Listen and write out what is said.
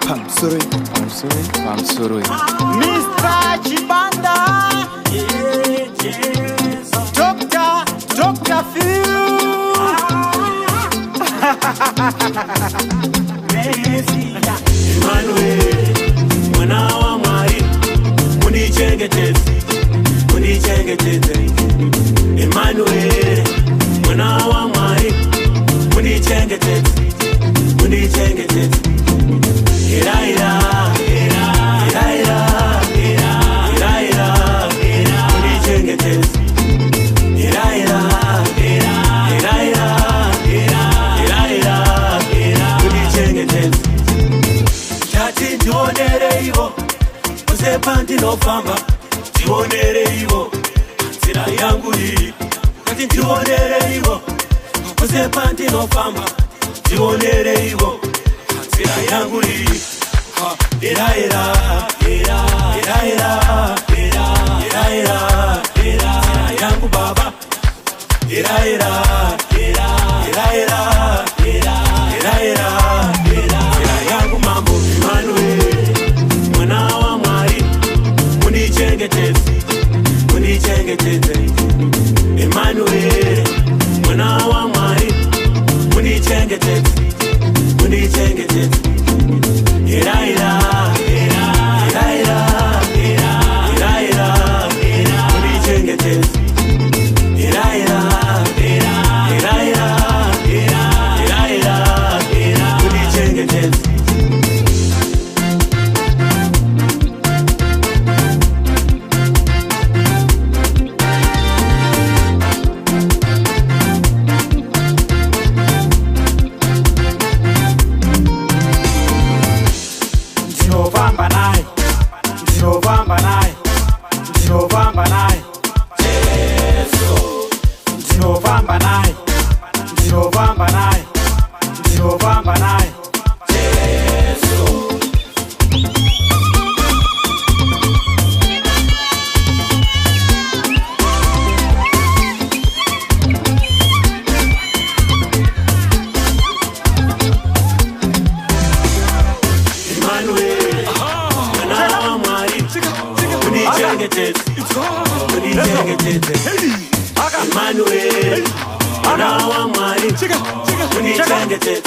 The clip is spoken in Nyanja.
Pamsurui Mr. Chibanda, Dr. Phil. Emmanuel, mwana wa Mwari, mundichengete. Emmanuel, mwana wa Mwari, mundichengete. Panti no famba, tionere ivo, sira yangu hii. Kati tionere ivo, kuse panti no famba, tionere ivo, sira yangu hii. Era yangu baba. Era yangu mambo. Emmanuel, mwana wa Mwari, mundichengete. Emmanuel, mwana wa Mwari, mundichengete. Emmanuel, mwana wa Mwari, mundichengete.